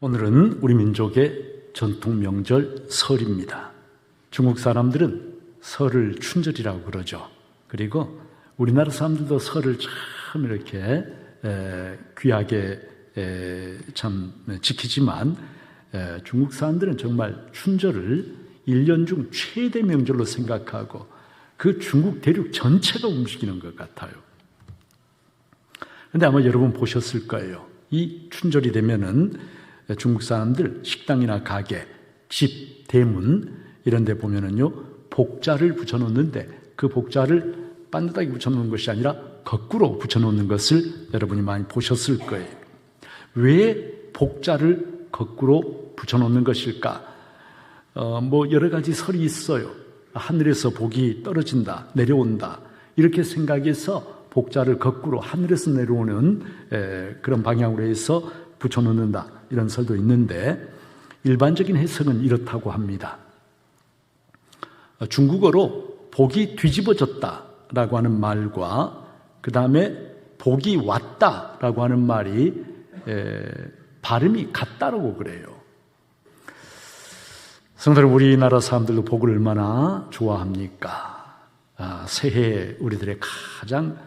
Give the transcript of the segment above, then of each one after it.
오늘은 우리 민족의 전통 명절 설입니다. 중국 사람들은 설을 춘절이라고 그러죠. 그리고 우리나라 사람들도 설을 참 이렇게 귀하게 참 지키지만 중국 사람들은 정말 춘절을 1년 중 최대 명절로 생각하고 그 중국 대륙 전체가 움직이는 것 같아요. 그런데 아마 여러분 보셨을 거예요. 이 춘절이 되면은 중국 사람들 식당이나 가게, 집, 대문 이런 데 보면은요 복자를 붙여놓는데 그 복자를 반듯하게 붙여놓는 것이 아니라 거꾸로 붙여놓는 것을 여러분이 많이 보셨을 거예요. 왜 복자를 거꾸로 붙여놓는 것일까? 여러 가지 설이 있어요. 하늘에서 복이 떨어진다, 내려온다 이렇게 생각해서 복자를 거꾸로 하늘에서 내려오는 그런 방향으로 해서 붙여놓는다 이런 설도 있는데 일반적인 해석은 이렇다고 합니다. 중국어로 복이 뒤집어졌다라고 하는 말과 그 다음에 복이 왔다라고 하는 말이 발음이 같다라고 그래요. 성도들, 우리나라 사람들도 복을 얼마나 좋아합니까? 새해 우리들의 가장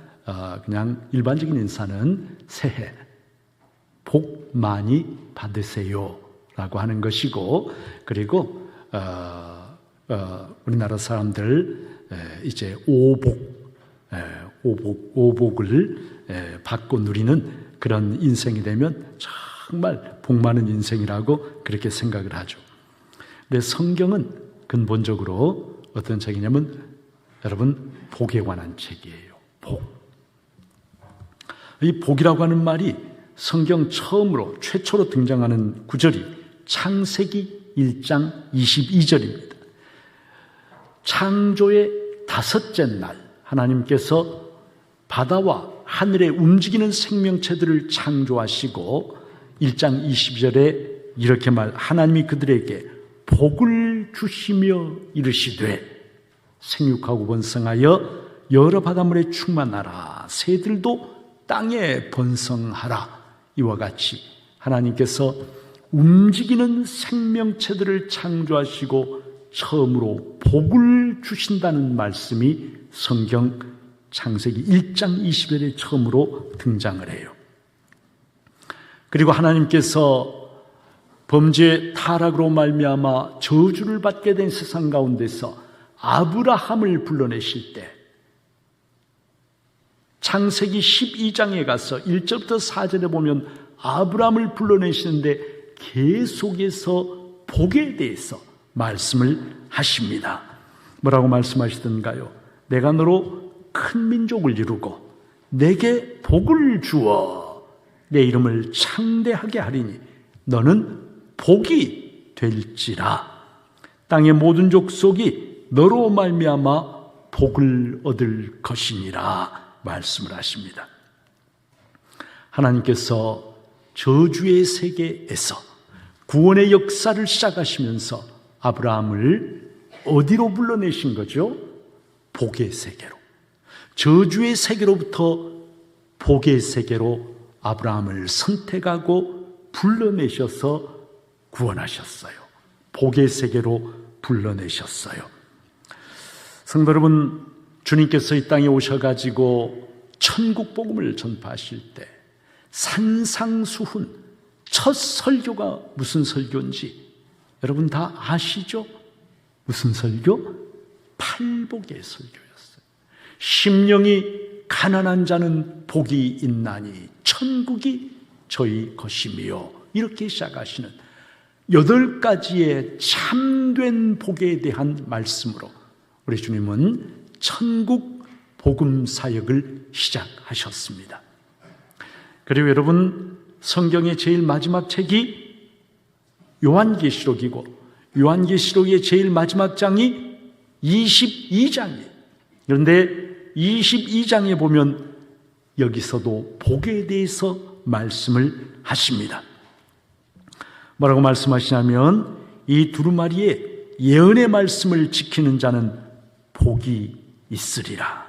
그냥 일반적인 인사는 새해 복 많이 받으세요 라고 하는 것이고, 그리고 우리나라 사람들 이제 오복을 받고 누리는 그런 인생이 되면 정말 복 많은 인생이라고 그렇게 생각을 하죠. 근데 성경은 근본적으로 어떤 책이냐면 여러분 복에 관한 책이에요. 복. 이 복이라고 하는 말이 성경 처음으로 최초로 등장하는 구절이 창세기 1장 22절입니다. 창조의 다섯째 날 하나님께서 바다와 하늘에 움직이는 생명체들을 창조하시고 1장 22절에 이렇게 하나님이 그들에게 복을 주시며 이르시되 생육하고 번성하여 여러 바닷물에 충만하라 새들도 땅에 번성하라. 이와 같이 하나님께서 움직이는 생명체들을 창조하시고 처음으로 복을 주신다는 말씀이 성경 창세기 1장 20절에 처음으로 등장을 해요. 그리고 하나님께서 범죄 타락으로 말미암아 저주를 받게 된 세상 가운데서 아브라함을 불러내실 때 창세기 12장에 가서 1절부터 4절에 보면 아브라함을 불러내시는데 계속해서 복에 대해서 말씀을 하십니다. 뭐라고 말씀하시던가요? 내가 너로 큰 민족을 이루고 내게 복을 주어 내 이름을 창대하게 하리니 너는 복이 될지라. 땅의 모든 족속이 너로 말미암아 복을 얻을 것이니라 말씀을 하십니다. 하나님께서 저주의 세계에서 구원의 역사를 시작하시면서 아브라함을 어디로 불러내신 거죠? 복의 세계로. 저주의 세계로부터 복의 세계로 아브라함을 선택하고 불러내셔서 구원하셨어요. 복의 세계로 불러내셨어요. 성도 여러분, 주님께서 이 땅에 오셔가지고 천국 복음을 전파하실 때 산상수훈 첫 설교가 무슨 설교인지 여러분 다 아시죠? 무슨 설교? 팔복의 설교였어요. 심령이 가난한 자는 복이 있나니 천국이 저희 것이며 이렇게 시작하시는 8가지의 참된 복에 대한 말씀으로 우리 주님은 천국 복음 사역을 시작하셨습니다. 그리고 여러분, 성경의 제일 마지막 책이 요한계시록이고 요한계시록의 제일 마지막 장이 22장이에요. 그런데 22장에 보면 여기서도 복에 대해서 말씀을 하십니다. 뭐라고 말씀하시냐면 이 두루마리에 예언의 말씀을 지키는 자는 복이 있으리라.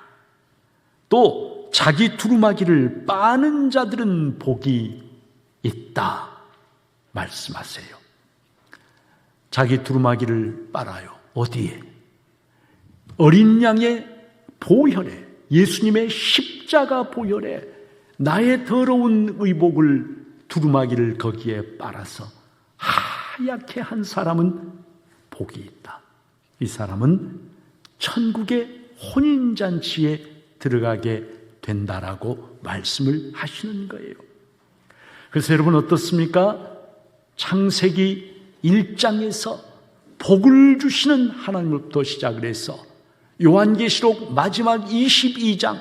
또 자기 두루마기를 빠는 자들은 복이 있다 말씀하세요. 자기 두루마기를 빨아요. 어디에? 어린 양의 보혈에, 예수님의 십자가 보혈에 나의 더러운 의복을, 두루마기를 거기에 빨아서 하얗게 한 사람은 복이 있다. 이 사람은 천국의 혼인잔치에 들어가게 된다라고 말씀을 하시는 거예요. 그래서 여러분 어떻습니까? 창세기 1장에서 복을 주시는 하나님으로부터 시작을 해서 요한계시록 마지막 22장,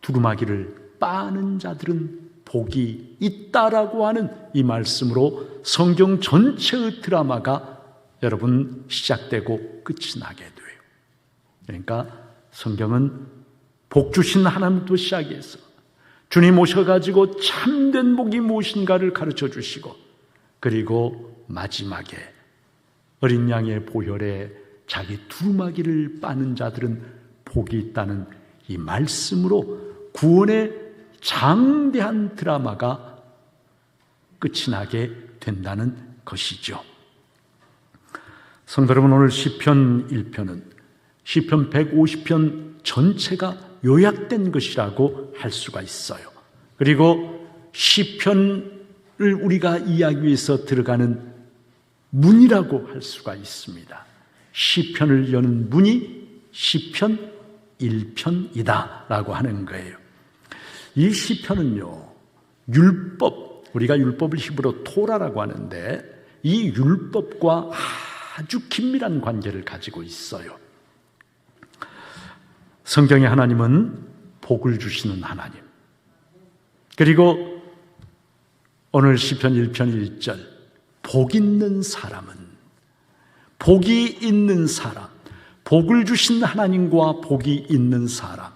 두루마기를 빠는 자들은 복이 있다라고 하는 이 말씀으로 성경 전체의 드라마가 여러분 시작되고 끝이 나게 돼요. 그러니까 성경은 복 주신 하나님부터 시작해서 주님 오셔가지고 참된 복이 무엇인가를 가르쳐 주시고, 그리고 마지막에 어린 양의 보혈에 자기 두루마기를 빠는 자들은 복이 있다는 이 말씀으로 구원의 장대한 드라마가 끝이 나게 된다는 것이죠. 성도 여러분, 오늘 시편 1편은 시편 150편 전체가 요약된 것이라고 할 수가 있어요. 그리고 시편을 우리가 이해하기 위해서 들어가는 문이라고 할 수가 있습니다. 시편을 여는 문이 시편 1편이다 라고 하는 거예요. 이 시편은요, 율법, 우리가 율법을 히브리어로 토라라고 하는데 이 율법과 아주 긴밀한 관계를 가지고 있어요. 성경의 하나님은 복을 주시는 하나님, 그리고 오늘 시편 1편 1절 복 있는 사람은, 복이 있는 사람, 복을 주신 하나님과 복이 있는 사람,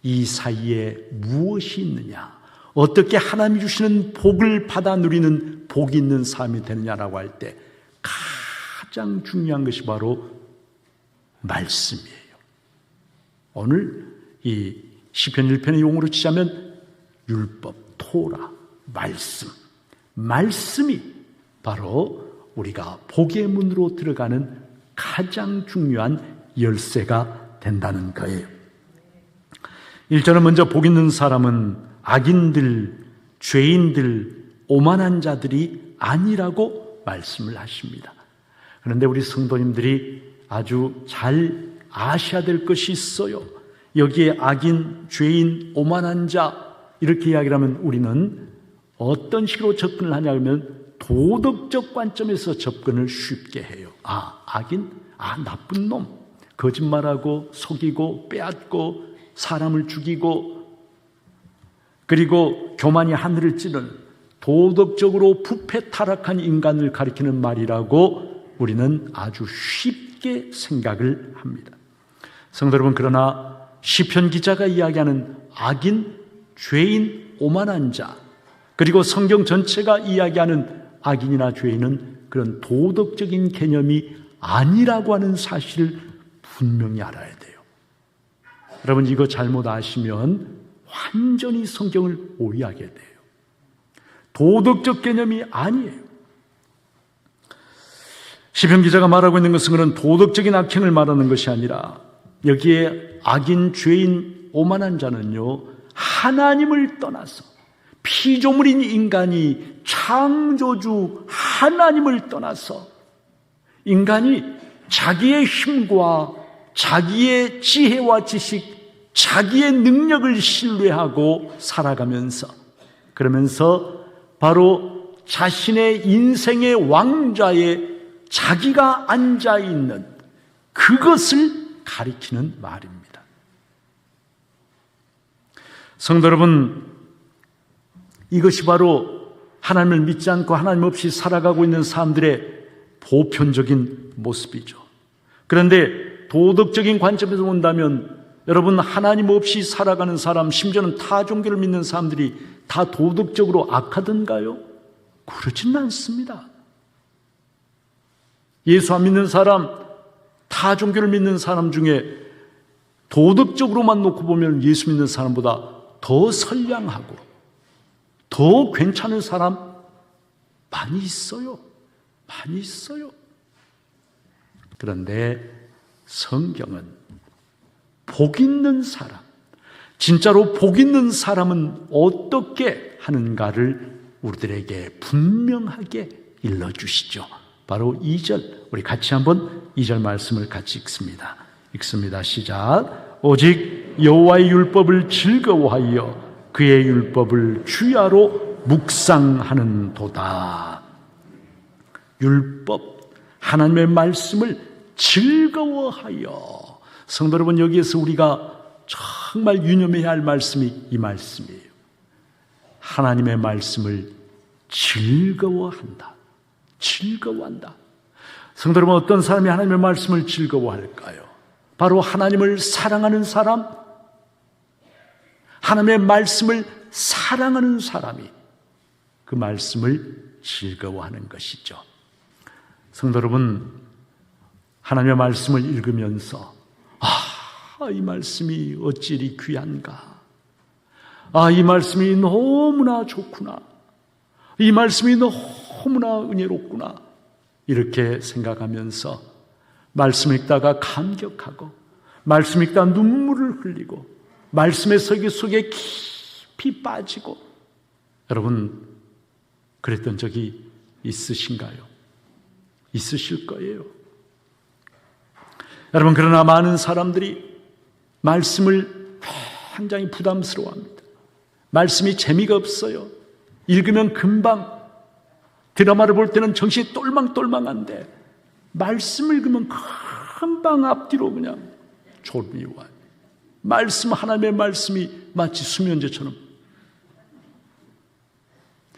이 사이에 무엇이 있느냐, 어떻게 하나님이 주시는 복을 받아 누리는 복이 있는 삶이 되느냐라고 할 때 가장 중요한 것이 바로 말씀이에요. 오늘 이 시편 1편의 용어로 치자면 율법, 토라, 말씀, 말씀이 바로 우리가 복의 문으로 들어가는 가장 중요한 열쇠가 된다는 거예요. 1절은 먼저 복 있는 사람은 악인들, 죄인들, 오만한 자들이 아니라고 말씀을 하십니다. 그런데 우리 성도님들이 아주 잘 아셔야 될 것이 있어요. 여기에 악인, 죄인, 오만한 자 이렇게 이야기를 하면 우리는 어떤 식으로 접근을 하냐면 도덕적 관점에서 접근을 쉽게 해요. 악인? 나쁜 놈. 거짓말하고 속이고 빼앗고 사람을 죽이고, 그리고 교만이 하늘을 찌르는 도덕적으로 부패 타락한 인간을 가리키는 말이라고 우리는 아주 쉽게 생각을 합니다. 성도 여러분, 그러나 시편 기자가 이야기하는 악인, 죄인, 오만한 자, 그리고 성경 전체가 이야기하는 악인이나 죄인은 그런 도덕적인 개념이 아니라고 하는 사실을 분명히 알아야 돼요. 여러분, 이거 잘못 아시면 완전히 성경을 오해하게 돼요. 도덕적 개념이 아니에요. 시편 기자가 말하고 있는 것은 그런 도덕적인 악행을 말하는 것이 아니라 여기에 악인, 죄인, 오만한 자는요, 하나님을 떠나서 피조물인 인간이 창조주 하나님을 떠나서 인간이 자기의 힘과 자기의 지혜와 지식, 자기의 능력을 신뢰하고 살아가면서, 그러면서 바로 자신의 인생의 왕좌에 자기가 앉아있는 그것을 가리키는 말입니다. 성도 여러분, 이것이 바로 하나님을 믿지 않고 하나님 없이 살아가고 있는 사람들의 보편적인 모습이죠. 그런데 도덕적인 관점에서 본다면 여러분, 하나님 없이 살아가는 사람, 심지어는 타 종교를 믿는 사람들이 다 도덕적으로 악하던가요? 그렇지는 않습니다. 예수 안 믿는 사람, 타 종교를 믿는 사람 중에 도덕적으로만 놓고 보면 예수 믿는 사람보다 더 선량하고 더 괜찮은 사람 많이 있어요. 많이 있어요. 그런데 성경은 복 있는 사람, 진짜로 복 있는 사람은 어떻게 하는가를 우리들에게 분명하게 일러주시죠. 바로 2절, 우리 같이 한번 2절 말씀을 같이 읽습니다. 읽습니다. 시작. 오직 여호와의 율법을 즐거워하여 그의 율법을 주야로 묵상하는 도다. 율법, 하나님의 말씀을 즐거워하여. 성도 여러분, 여기에서 우리가 정말 유념해야 할 말씀이 이 말씀이에요. 하나님의 말씀을 즐거워한다. 즐거워한다. 성도 여러분, 어떤 사람이 하나님의 말씀을 즐거워할까요? 바로 하나님을 사랑하는 사람, 하나님의 말씀을 사랑하는 사람이 그 말씀을 즐거워하는 것이죠. 성도 여러분, 하나님의 말씀을 읽으면서 이 말씀이 어찌 이리 귀한가, 이 말씀이 너무나 좋구나, 이 말씀이 너무나 은혜롭구나, 이렇게 생각하면서 말씀 읽다가 감격하고, 말씀 읽다가 눈물을 흘리고, 말씀의 세계 속에 깊이 빠지고, 여러분 그랬던 적이 있으신가요? 있으실 거예요. 여러분, 그러나 많은 사람들이 말씀을 굉장히 부담스러워합니다. 말씀이 재미가 없어요. 읽으면 금방, 드라마를 볼 때는 정신이 똘망똘망한데 말씀을 읽으면 금방 앞뒤로 그냥 졸음이 와요. 말씀, 하나님의 말씀이 마치 수면제처럼.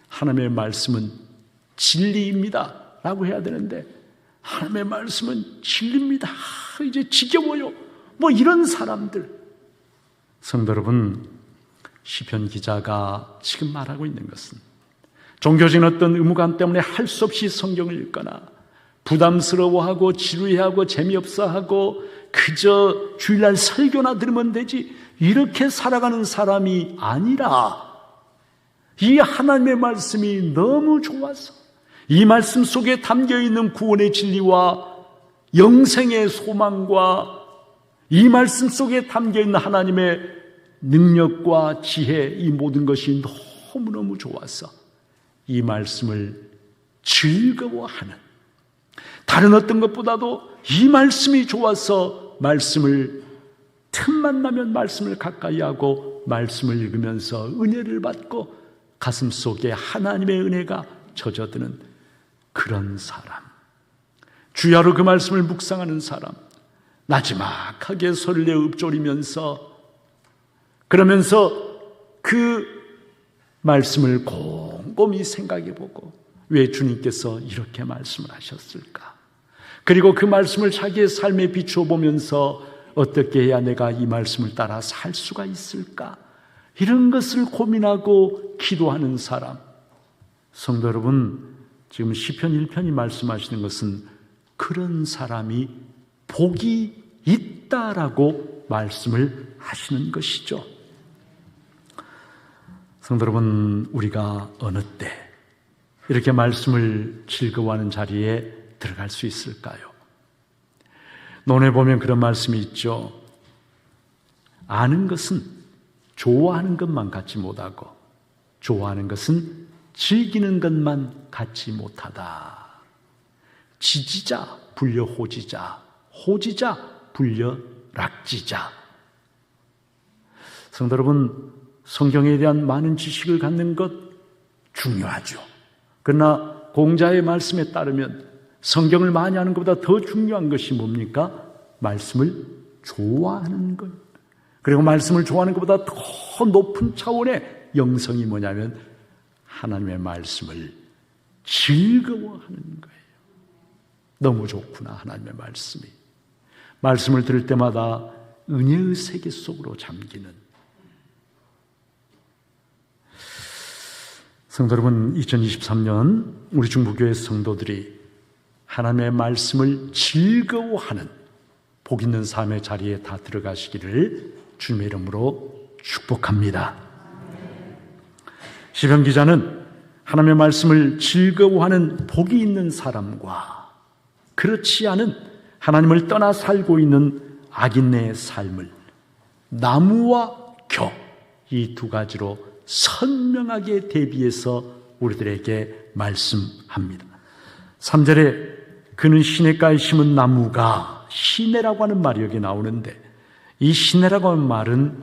하나님의 말씀은 진리입니다 라고 해야 되는데, 하나님의 말씀은 진리입니다, 이제 지겨워요, 뭐 이런 사람들. 성도 여러분, 시편 기자가 지금 말하고 있는 것은 종교적인 어떤 의무감 때문에 할 수 없이 성경을 읽거나 부담스러워하고 지루해하고 재미없어하고 그저 주일날 설교나 들으면 되지, 이렇게 살아가는 사람이 아니라 이 하나님의 말씀이 너무 좋아서, 이 말씀 속에 담겨있는 구원의 진리와 영생의 소망과 이 말씀 속에 담겨있는 하나님의 능력과 지혜, 이 모든 것이 너무너무 좋아서 이 말씀을 즐거워하는, 다른 어떤 것보다도 이 말씀이 좋아서 말씀을 틈만 나면 말씀을 가까이 하고 말씀을 읽으면서 은혜를 받고 가슴 속에 하나님의 은혜가 젖어드는 그런 사람, 주야로 그 말씀을 묵상하는 사람, 나지막하게 소리를 내어 읊조리면서, 그러면서 그 말씀을 곰곰이 생각해보고 왜 주님께서 이렇게 말씀을 하셨을까, 그리고 그 말씀을 자기의 삶에 비추어 보면서 어떻게 해야 내가 이 말씀을 따라 살 수가 있을까, 이런 것을 고민하고 기도하는 사람. 성도 여러분, 지금 시편 1편이 말씀하시는 것은 그런 사람이 복이 있다라고 말씀을 하시는 것이죠. 성도 여러분, 우리가 어느 때 이렇게 말씀을 즐거워하는 자리에 들어갈 수 있을까요? 논에 보면 그런 말씀이 있죠. 아는 것은 좋아하는 것만 갖지 못하고 좋아하는 것은 즐기는 것만 갖지 못하다. 지지자 불려 호지자, 호지자 불려 락지자. 성도 여러분, 성경에 대한 많은 지식을 갖는 것 중요하죠. 그러나 공자의 말씀에 따르면 성경을 많이 아는 것보다 더 중요한 것이 뭡니까? 말씀을 좋아하는 것. 그리고 말씀을 좋아하는 것보다 더 높은 차원의 영성이 뭐냐면 하나님의 말씀을 즐거워하는 거예요. 너무 좋구나, 하나님의 말씀이. 말씀을 들을 때마다 은혜의 세계 속으로 잠기는. 성도 여러분, 2023년 우리 중부교회 성도들이 하나님의 말씀을 즐거워하는 복 있는 삶의 자리에 다 들어가시기를 주님의 이름으로 축복합니다. 시편 기자는 하나님의 말씀을 즐거워하는 복이 있는 사람과 그렇지 않은 하나님을 떠나 살고 있는 악인의 삶을 나무와 겨, 이 두 가지로 선명하게 대비해서 우리들에게 말씀합니다. 3절에 그는 시냇가에 심은 나무가, 시내라고 하는 말이 여기 나오는데, 이 시내라고 하는 말은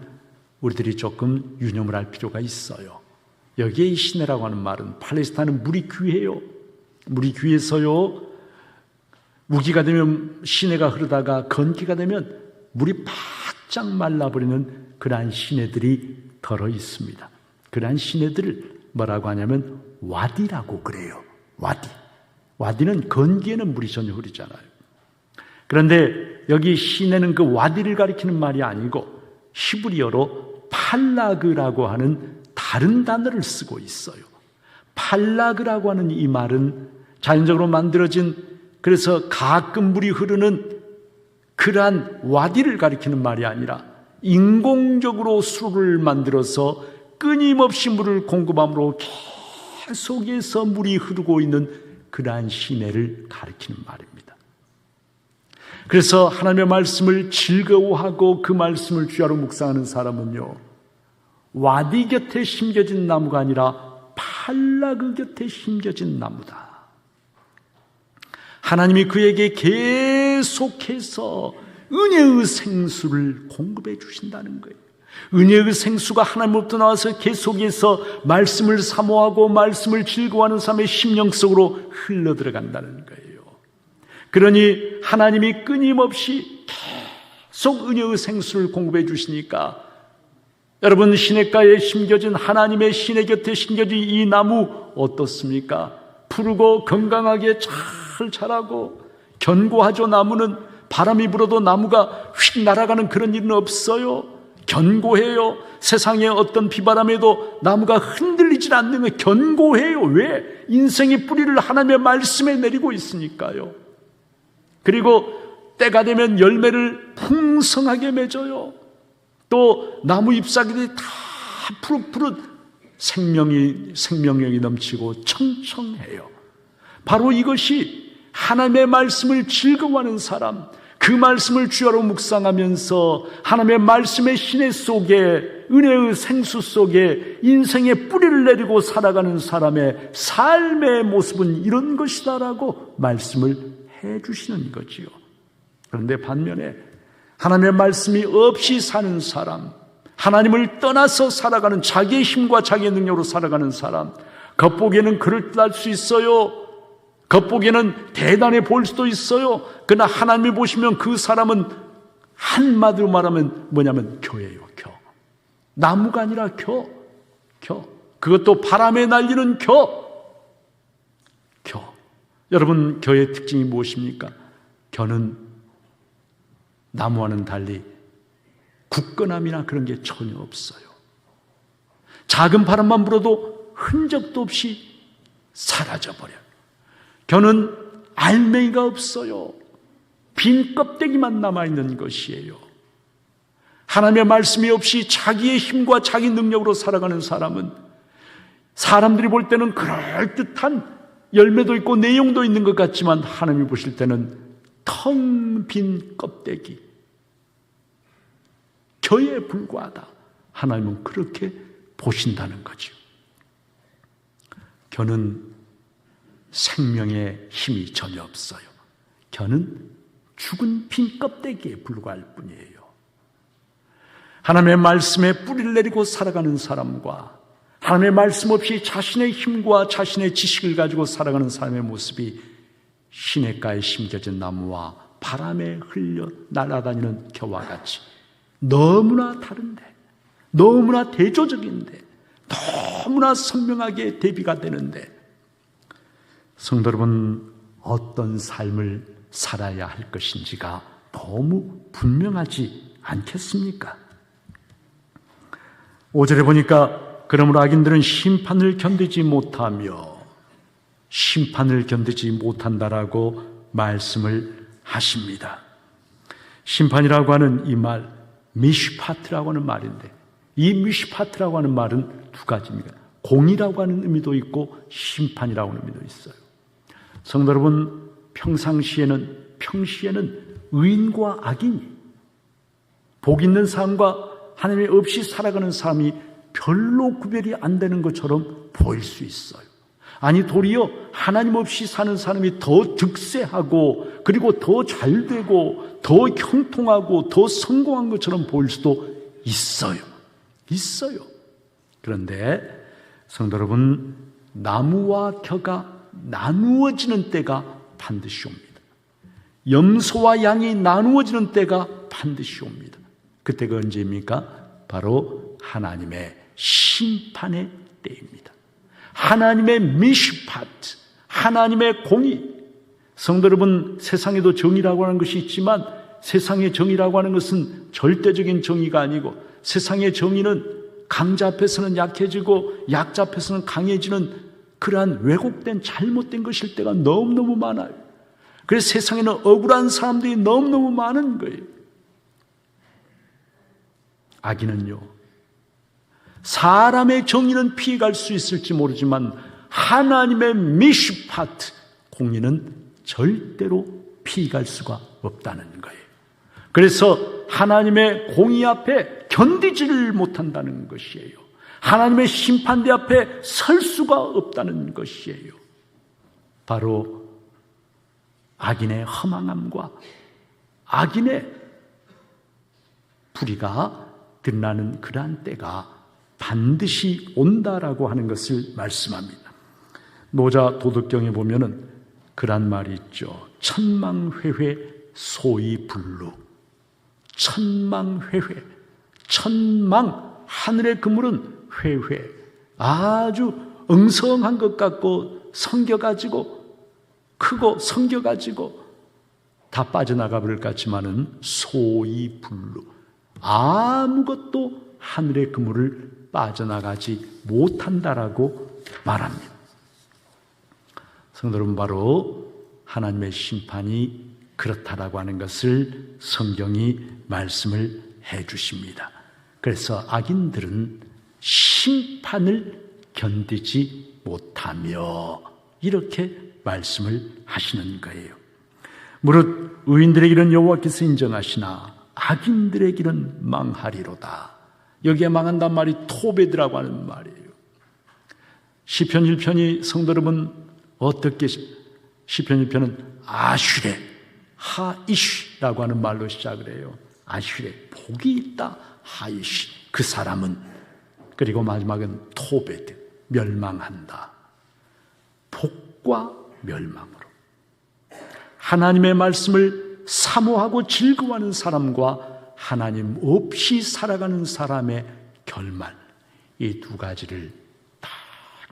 우리들이 조금 유념을 할 필요가 있어요. 여기에 이 시내라고 하는 말은 팔레스타인은 물이 귀해요. 물이 귀해서요, 우기가 되면 시내가 흐르다가 건기가 되면 물이 바짝 말라버리는 그러한 시내들이 덜어 있습니다. 그러한 시내들을 뭐라고 하냐면 와디라고 그래요. 와디. 와디는 건기에는 물이 전혀 흐르잖아요. 그런데 여기 시내는 그 와디를 가리키는 말이 아니고 히브리어로 팔라그라고 하는 다른 단어를 쓰고 있어요. 팔라그라고 하는 이 말은 자연적으로 만들어진, 그래서 가끔 물이 흐르는 그러한 와디를 가리키는 말이 아니라 인공적으로 수로를 만들어서 끊임없이 물을 공급함으로 계속해서 물이 흐르고 있는 그러한 시내를 가리키는 말입니다. 그래서 하나님의 말씀을 즐거워하고 그 말씀을 주야로 묵상하는 사람은요, 와디 곁에 심겨진 나무가 아니라 팔라그 곁에 심겨진 나무다. 하나님이 그에게 계속해서 은혜의 생수를 공급해 주신다는 거예요. 은혜의 생수가 하나님으로부터 나와서 계속해서 말씀을 사모하고 말씀을 즐거워하는 삶의 심령 속으로 흘러 들어간다는 거예요. 그러니 하나님이 끊임없이 계속 은혜의 생수를 공급해 주시니까 여러분, 시냇가에 심겨진, 하나님의 시내 곁에 심겨진 이 나무 어떻습니까? 푸르고 건강하게 잘 자라고 견고하죠. 나무는 바람이 불어도 나무가 휙 날아가는 그런 일은 없어요. 견고해요. 세상의 어떤 비바람에도 나무가 흔들리질 않는 거 견고해요. 왜? 인생의 뿌리를 하나님의 말씀에 내리고 있으니까요. 그리고 때가 되면 열매를 풍성하게 맺어요. 또 나무 잎사귀들이 다 푸릇푸릇 생명력이 넘치고 청청해요. 바로 이것이 하나님의 말씀을 즐거워하는 사람, 그 말씀을 주야로 묵상하면서 하나님의 말씀의 시내 속에, 은혜의 생수 속에 인생의 뿌리를 내리고 살아가는 사람의 삶의 모습은 이런 것이다라고 말씀을 해주시는 거지요. 그런데 반면에 하나님의 말씀이 없이 사는 사람, 하나님을 떠나서 살아가는, 자기의 힘과 자기의 능력으로 살아가는 사람, 겉보기에는 그럴듯할 수 있어요. 겉보기에는 대단해 보일 수도 있어요. 그러나 하나님이 보시면 그 사람은 한마디로 말하면 뭐냐면 겨예요. 겨. 나무가 아니라 겨. 그것도 바람에 날리는 겨. 여러분, 겨의 특징이 무엇입니까? 겨는 나무와는 달리 굳건함이나 그런 게 전혀 없어요. 작은 바람만 불어도 흔적도 없이 사라져버려요. 겨는 알맹이가 없어요. 빈 껍데기만 남아있는 것이에요. 하나님의 말씀이 없이 자기의 힘과 자기 능력으로 살아가는 사람은 사람들이 볼 때는 그럴듯한 열매도 있고 내용도 있는 것 같지만 하나님이 보실 때는 텅 빈 껍데기, 겨에 불과하다. 하나님은 그렇게 보신다는 거죠. 겨는 생명의 힘이 전혀 없어요. 겨는 죽은 빈 껍데기에 불과할 뿐이에요. 하나님의 말씀에 뿌리를 내리고 살아가는 사람과 하나님의 말씀 없이 자신의 힘과 자신의 지식을 가지고 살아가는 사람의 모습이 시냇가에 심겨진 나무와 바람에 흘려 날아다니는 겨와 같이 너무나 다른데, 너무나 대조적인데, 너무나 선명하게 대비가 되는데, 성도 여러분, 어떤 삶을 살아야 할 것인지가 너무 분명하지 않겠습니까? 5절에 보니까 그러므로 악인들은 심판을 견디지 못한다라고 말씀을 하십니다. 심판이라고 하는 이 말, 미슈파트라고 하는 말인데, 이 미슈파트라고 하는 말은 두 가지입니다. 공의라고 하는 의미도 있고 심판이라고 하는 의미도 있어요. 성도 여러분, 평시에는 의인과 악인이, 복 있는 사람과 하나님 없이 살아가는 사람이 별로 구별이 안 되는 것처럼 보일 수 있어요. 아니, 도리어 하나님 없이 사는 사람이 더 득세하고, 그리고 더 잘되고, 더 형통하고, 더 성공한 것처럼 보일 수도 있어요. 그런데 성도 여러분, 나무와 겨가 나누어지는 때가 반드시 옵니다. 염소와 양이 나누어지는 때가 반드시 옵니다. 그때가 언제입니까? 바로 하나님의 심판의 때입니다. 하나님의 미슈파트, 하나님의 공의. 성도 여러분, 세상에도 정의라고 하는 것이 있지만 세상의 정의라고 하는 것은 절대적인 정의가 아니고, 세상의 정의는 강자 앞에서는 약해지고 약자 앞에서는 강해지는 그러한 왜곡된 잘못된 것일 때가 너무너무 많아요. 그래서 세상에는 억울한 사람들이 너무너무 많은 거예요. 악인은요, 사람의 정의는 피해갈 수 있을지 모르지만 하나님의 미슈파트, 공의는 절대로 피해갈 수가 없다는 거예요. 그래서 하나님의 공의 앞에 견디지를 못한다는 것이에요. 하나님의 심판대 앞에 설 수가 없다는 것이에요. 바로 악인의 허망함과 악인의 불의가 드러나는 그러한 때가 반드시 온다라고 하는 것을 말씀합니다. 노자 도덕경에 보면은 그런 말이 있죠. 천망회회 소이불루. 천망회회. 천망, 하늘의 그물은 회회. 아주 엉성한 것 같고 성겨가지고 크고 성겨가지고 다 빠져나가 버릴 것 같지만은 소이불루. 아무것도 하늘의 그물을 빠져나가지 못한다라고 말합니다. 성도 여러분, 바로 하나님의 심판이 그렇다라고 하는 것을 성경이 말씀을 해 주십니다. 그래서 악인들은 심판을 견디지 못하며 이렇게 말씀을 하시는 거예요. 무릇 의인들의 길은 여호와께서 인정하시나 악인들의 길은 망하리로다. 여기에 망한단 말이 토베드라고 하는 말이에요. 시편 1편이 성도 여러분 어떻게, 시편 1편은 아슈레 하이쉬라고 하는 말로 시작을 해요. 아슈레, 복이 있다. 하이쉬, 그 사람은. 그리고 마지막은 토베드, 멸망한다. 복과 멸망으로 하나님의 말씀을 사모하고 즐거워하는 사람과 하나님 없이 살아가는 사람의 결말, 이 두 가지를 딱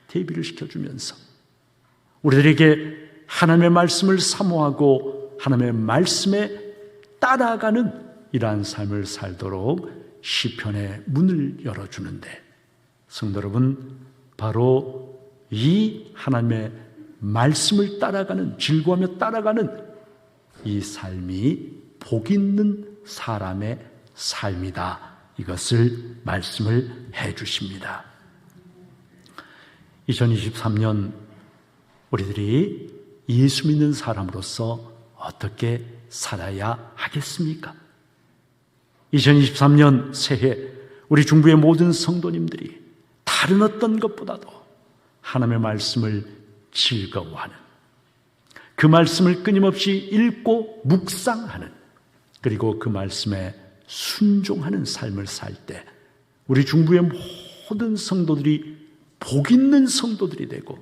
대비를 시켜주면서 우리들에게 하나님의 말씀을 사모하고 하나님의 말씀에 따라가는 이러한 삶을 살도록 시편의 문을 열어주는데, 성도 여러분, 바로 이 하나님의 말씀을 따라가는, 즐거워하며 따라가는 이 삶이 복 있는 사람의 삶이다. 이것을 말씀을 해 주십니다. 2023년 우리들이 예수 믿는 사람으로서 어떻게 살아야 하겠습니까? 2023년 새해 우리 중부의 모든 성도님들이 다른 어떤 것보다도 하나님의 말씀을 즐거워하는, 그 말씀을 끊임없이 읽고 묵상하는, 그리고 그 말씀에 순종하는 삶을 살 때 우리 중부의 모든 성도들이 복 있는 성도들이 되고,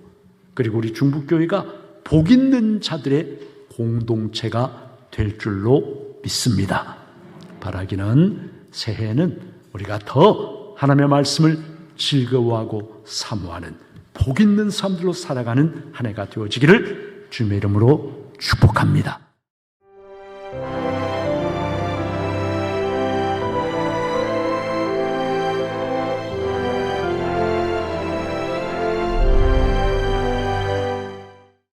그리고 우리 중부교회가 복 있는 자들의 공동체가 될 줄로 믿습니다. 바라기는 새해에는 우리가 더 하나님의 말씀을 즐거워하고 사모하는 복 있는 삶들로 살아가는 한 해가 되어지기를 주님의 이름으로 축복합니다.